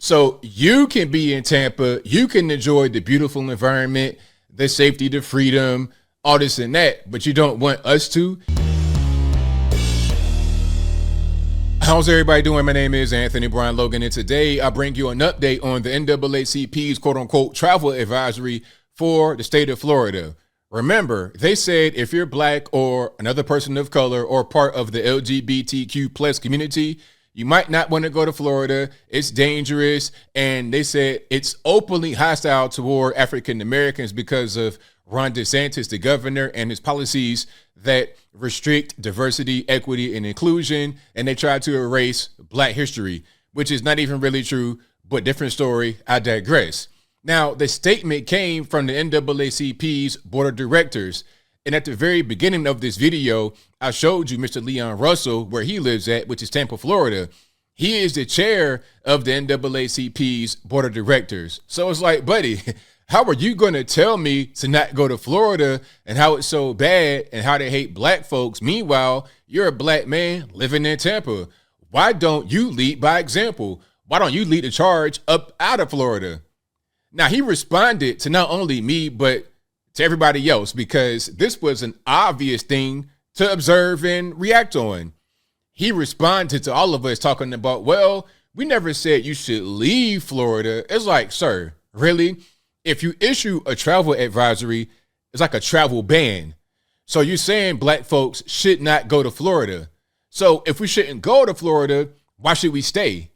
So you can be in Tampa, you can enjoy the beautiful environment, the safety, the freedom, all this and that, but you don't want us to. How's everybody doing? My name is Anthony Brian Logan, and today I bring you an update on the NAACP's quote-unquote travel advisory for the state of Florida. Remember, they said if you're black or another person of color or part of the LGBTQ plus community, you might not want to go to Florida. It's dangerous. And they said it's openly hostile toward African Americans because of Ron DeSantis, the governor, and his policies that restrict diversity, equity, and inclusion. And they try to erase black history, which is not even really true, but different story. I digress. Now, the statement came from the NAACP's board of directors. And at the very beginning of this video, I showed you Mr. Leon Russell, where he lives at, which is Tampa, Florida. He is the chair of the NAACP's board of directors. So it's like, buddy, how are you going to tell me to not go to Florida and how it's so bad and how they hate black folks? Meanwhile, you're a black man living in Tampa. Why don't you lead by example? Why don't you lead the charge up out of Florida? Now, he responded to not only me, but to everybody else, because this was an obvious thing to observe and react on. He responded to all of us talking about, well, we never said you should leave Florida. It's like, sir, really? If you issue a travel advisory, it's like a travel ban. So you're saying black folks should not go to Florida. So if we shouldn't go to Florida, why should we stay?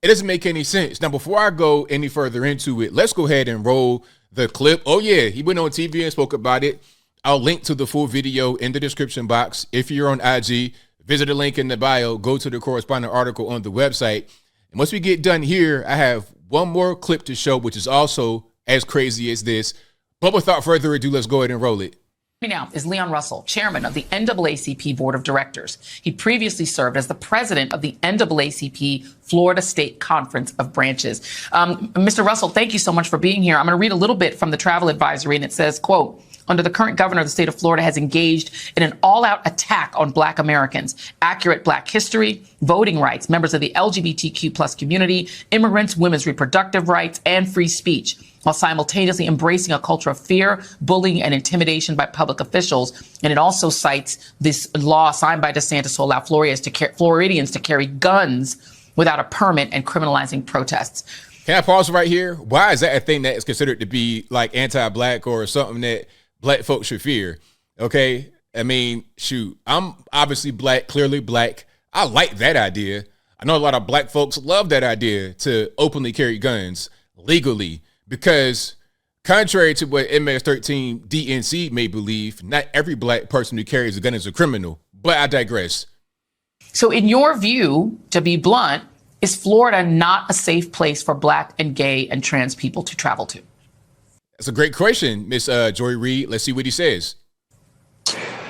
It doesn't make any sense. Now, before I go any further into it, let's go ahead and roll the clip. Oh, yeah, he went on TV and spoke about it. I'll link to the full video in the description box. If you're on IG, visit the link in the bio, go to the corresponding article on the website. And once we get done here, I have one more clip to show, which is also as crazy as this. But without further ado, let's go ahead and roll it. Now is Leon Russell, chairman of the NAACP Board of Directors. He previously served as the president of the NAACP Florida State Conference of Branches. Mr. Russell, thank you so much for being here. I'm going to read a little bit from the travel advisory, and it says, quote, under the current governor of the state of Florida has engaged in an all-out attack on black Americans, accurate black history, voting rights, members of the LGBTQ plus community, immigrants, women's reproductive rights, and free speech, while simultaneously embracing a culture of fear, bullying, and intimidation by public officials. And it also cites this law signed by DeSantis to allow Floridians to carry guns without a permit and criminalizing protests. Can I pause right here? Why is that a thing that is considered to be like anti-black or something that black folks should fear? Okay, I mean, shoot, I'm obviously black, clearly black. I like that idea. I know a lot of black folks love that idea to openly carry guns legally. Because contrary to what MS-13 DNC may believe, not every black person who carries a gun is a criminal. But I digress. So in your view, to be blunt, is Florida not a safe place for black and gay and trans people to travel to? That's a great question, Miss Joy Reid. Let's see what he says.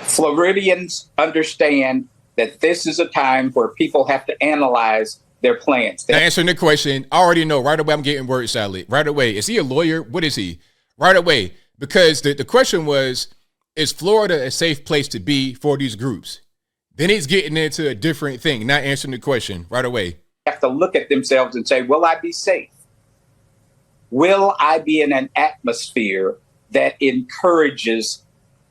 Floridians understand that this is a time where people have to analyze their plans. Now, answering the question, I already know right away I'm getting word salad. Right away. Is he a lawyer? What is he? Right away. Because the question was, is Florida a safe place to be for these groups? Then he's getting into a different thing, not answering the question right away. Have to look at themselves and say, will I be safe? Will I be in an atmosphere that encourages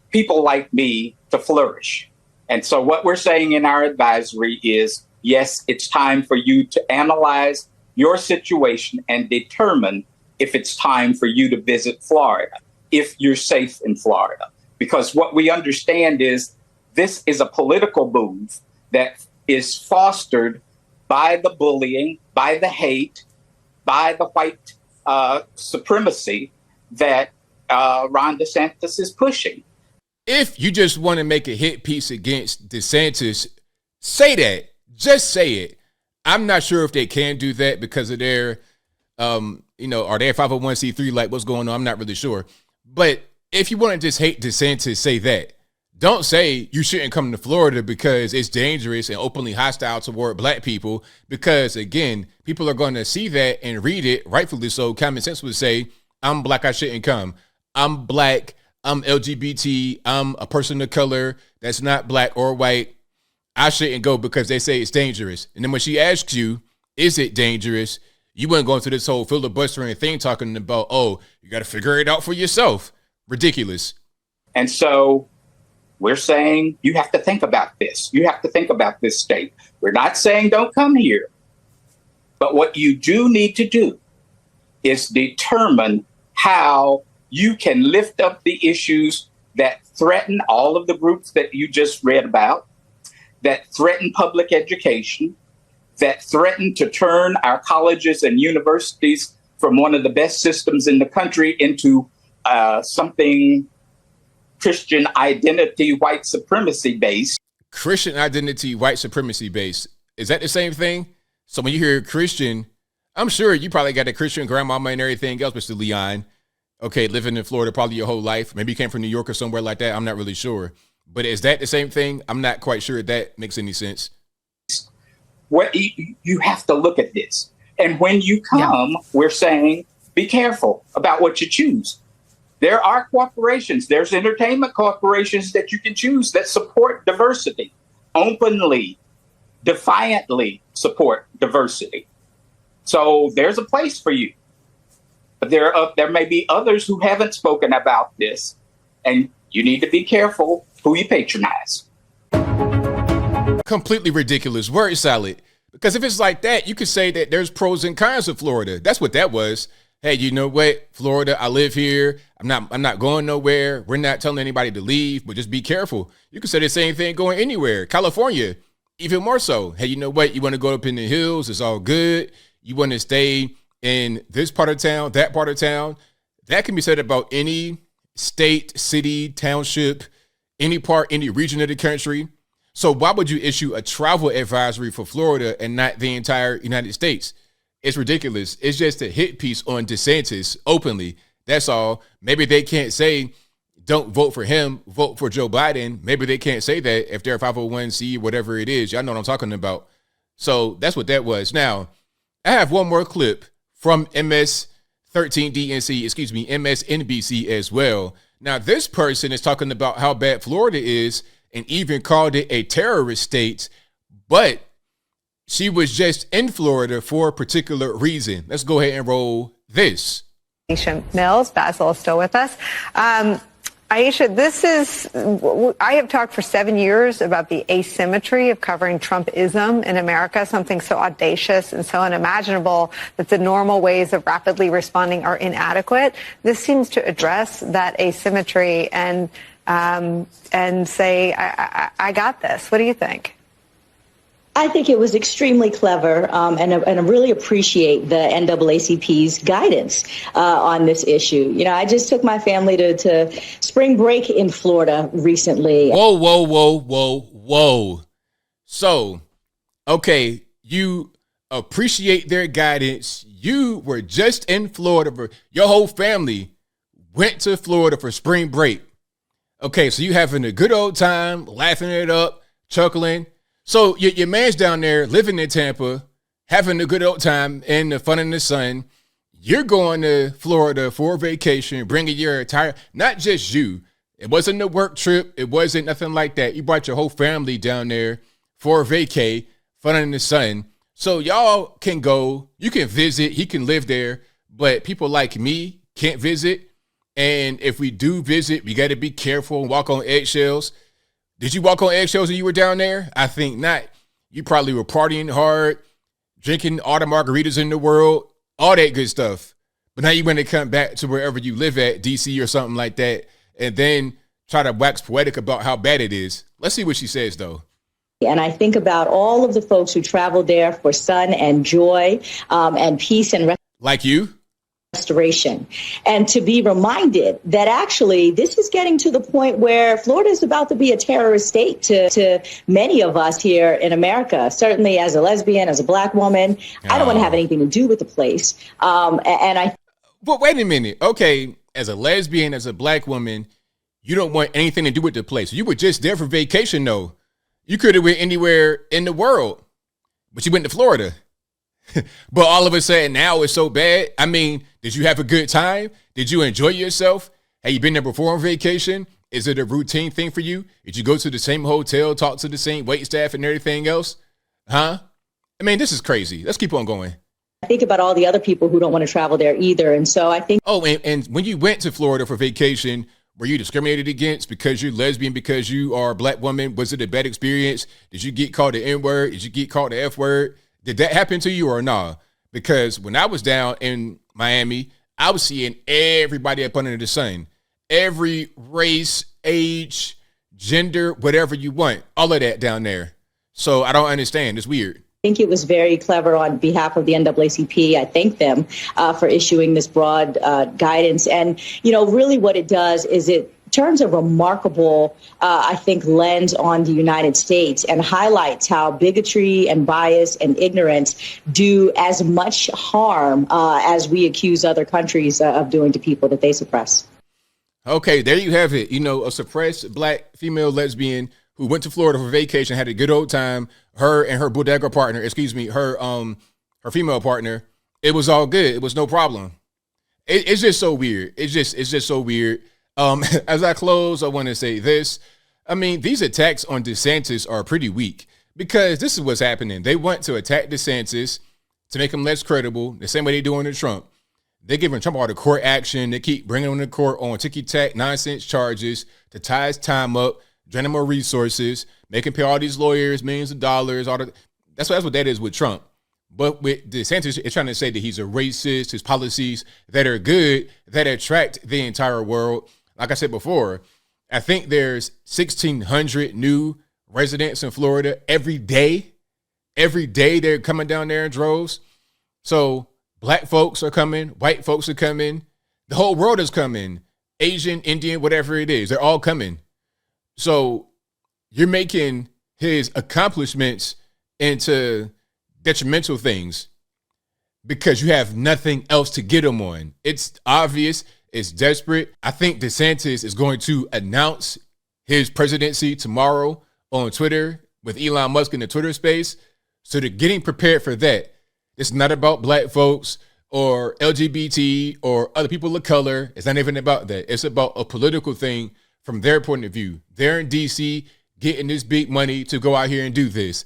people like me to flourish? And so what we're saying in our advisory is, yes, it's time for you to analyze your situation and determine if it's time for you to visit Florida, if you're safe in Florida. Because what we understand is this is a political move that is fostered by the bullying, by the hate, by the white supremacy that Ron DeSantis is pushing. If you just want to make a hit piece against DeSantis, say that. Just say it. I'm not sure if they can do that because of their, are they a 501c3? Like, what's going on? I'm not really sure. But if you want to just hate DeSantis, say that. Don't say you shouldn't come to Florida because it's dangerous and openly hostile toward black people. Because, again, people are going to see that and read it, rightfully so. Common sense would say, I'm black, I shouldn't come. I'm black, I'm LGBT, I'm a person of color that's not black or white. I shouldn't go because they say it's dangerous. And then when she asks you, is it dangerous? You wouldn't go into this whole filibustering thing talking about, oh, you got to figure it out for yourself. Ridiculous. And so we're saying you have to think about this. You have to think about this state. We're not saying don't come here. But what you do need to do is determine how you can lift up the issues that threaten all of the groups that you just read about, that threaten public education, that threaten to turn our colleges and universities from one of the best systems in the country into something Christian identity, white supremacy based. Christian identity, white supremacy based. Is that the same thing? So when you hear Christian, I'm sure you probably got a Christian grandmama and everything else, Mr. Leon. Okay, living in Florida probably your whole life. Maybe you came from New York or somewhere like that. I'm not really sure. But is that the same thing? I'm not quite sure if that makes any sense. What you have to look at this. And when you come, we're saying, be careful about what you choose. There are corporations, there's entertainment corporations that you can choose that support diversity, openly, defiantly support diversity. So there's a place for you. But there may be others who haven't spoken about this, and you need to be careful who you patronize. Completely ridiculous. Word salad. Because if it's like that, you could say that there's pros and cons of Florida. That's what that was. Hey, you know what? Florida, I live here. I'm not going nowhere. We're not telling anybody to leave, but just be careful. You could say the same thing going anywhere. California, even more so. Hey, you know what? You want to go up in the hills. It's all good. You want to stay in this part of town, that part of town. That can be said about any state, city, township, any part, any region of the country. So why would you issue a travel advisory for Florida and not the entire United States? It's ridiculous. It's just a hit piece on DeSantis openly. That's all. Maybe they can't say, don't vote for him, vote for Joe Biden. Maybe they can't say that if they're a 501c, whatever it is. Y'all know what I'm talking about. So that's what that was. Now, I have one more clip from MSNBC as well. Now, this person is talking about how bad Florida is and even called it a terrorist state, but she was just in Florida for a particular reason. Let's go ahead and roll this. Aisha Mills, Basil is still with us. Aisha, I have talked for 7 years about the asymmetry of covering Trumpism in America, something so audacious and so unimaginable that the normal ways of rapidly responding are inadequate. This seems to address that asymmetry and say, I got this. What do you think? I think it was extremely clever, and I really appreciate the NAACP's guidance on this issue. You know, I just took my family to spring break in Florida recently. Whoa. So, okay, you appreciate their guidance. You were just in Florida. Your whole family went to Florida for spring break. Okay, so you having a good old time, laughing it up, chuckling. So your man's down there living in Tampa, having a good old time and the fun in the sun. You're going to Florida for a vacation, bringing your entire, not just you. It wasn't a work trip. It wasn't nothing like that. You brought your whole family down there for a vacay, fun in the sun. So y'all can go, you can visit, he can live there, but people like me can't visit. And if we do visit, we got to be careful and walk on eggshells. Did you walk on eggshells when you were down there? I think not. You probably were partying hard, drinking all the margaritas in the world, all that good stuff. But now you want to come back to wherever you live at, DC or something like that, and then try to wax poetic about how bad it is. Let's see what she says, though. And I think about all of the folks who traveled there for sun and joy and peace and like you. Restoration, and to be reminded that actually this is getting to the point where Florida is about to be a terrorist state to many of us here in America. Certainly as a lesbian, as a black woman, I don't want to have anything to do with the place. But wait a minute. Okay, as a lesbian, as a black woman, you don't want anything to do with the place. You were just there for vacation, though. You could have went anywhere in the world, but you went to Florida. But all of a sudden now it's so bad. I mean, did you have a good time? Did you enjoy yourself? Have you been there before on vacation? Is it a routine thing for you? Did you go to the same hotel, talk to the same wait staff and everything else? Huh? I mean, this is crazy. Let's keep on going. think about all the other people who don't want to travel there either. And so I think. Oh, and when you went to Florida for vacation, were you discriminated against because you're lesbian, because you are a black woman? Was it a bad experience? Did you get called the N-word? Did you get called the F-word? Did that happen to you or nah? Because when I was down in Miami, I was seeing everybody up under the sun. Every race, age, gender, whatever you want. All of that down there. So I don't understand. It's weird. I think it was very clever on behalf of the NAACP. I thank them for issuing this broad guidance. And, really what it does is it turns a remarkable, I think, lens on the United States and highlights how bigotry and bias and ignorance do as much harm as we accuse other countries of doing to people that they suppress. Okay, there you have it. A suppressed black female lesbian who went to Florida for vacation, had a good old time. Her and her bodega partner, her female partner, it was all good. It was no problem. It's just so weird. It's just so weird. As I close, I want to say this. I mean, these attacks on DeSantis are pretty weak because this is what's happening. They want to attack DeSantis to make him less credible, the same way they're doing to Trump. They're giving Trump all the court action. They keep bringing him to court on ticky-tack nonsense charges to tie his time up, draining more resources, making pay all these lawyers millions of dollars. That's what that is with Trump. But with DeSantis, it's trying to say that he's a racist, his policies that are good, that attract the entire world. Like I said before, I think there's 1,600 new residents in Florida every day. Every day they're coming down there in droves. So black folks are coming, white folks are coming, the whole world is coming, Asian, Indian, whatever it is, they're all coming. So you're making his accomplishments into detrimental things because you have nothing else to get him on. It's obvious. It's desperate. I think DeSantis is going to announce his presidency tomorrow on Twitter with Elon Musk in the Twitter space. So they're getting prepared for that. It's not about black folks or LGBT or other people of color. It's not even about that. It's about a political thing from their point of view. They're in DC getting this big money to go out here and do this.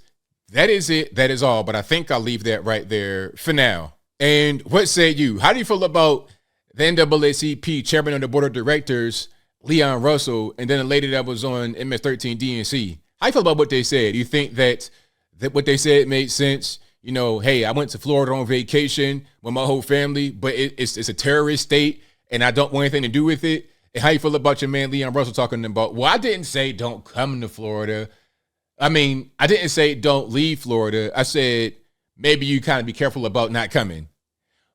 That is it. That is all. But I think I'll leave that right there for now. And what say you? How do you feel about the NAACP chairman of the board of directors, Leon Russell, and then a lady that was on MS-13 DNC? How do you feel about what they said? Do you think that what they said made sense? Hey, I went to Florida on vacation with my whole family, but it's a terrorist state, and I don't want anything to do with it. And how you feel about your man Leon Russell talking about, well, I didn't say don't come to Florida. I mean, I didn't say don't leave Florida. I said maybe you kind of be careful about not coming.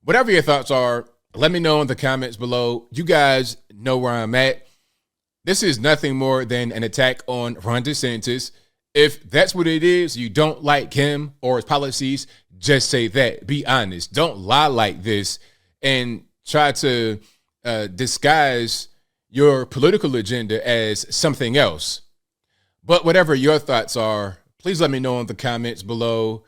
Whatever your thoughts are, let me know in the comments below. You guys know where I'm at. This is nothing more than an attack on Ron DeSantis. If that's what it is, you don't like him or his policies, just say that. Be honest. Don't lie like this and try to disguise your political agenda as something else. But whatever your thoughts are, please let me know in the comments below.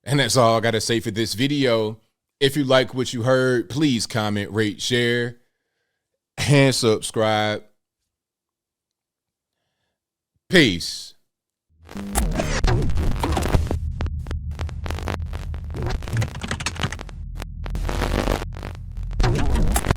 And that's all I got to say for this video. If you like what you heard, please comment, rate, share, and subscribe. Peace.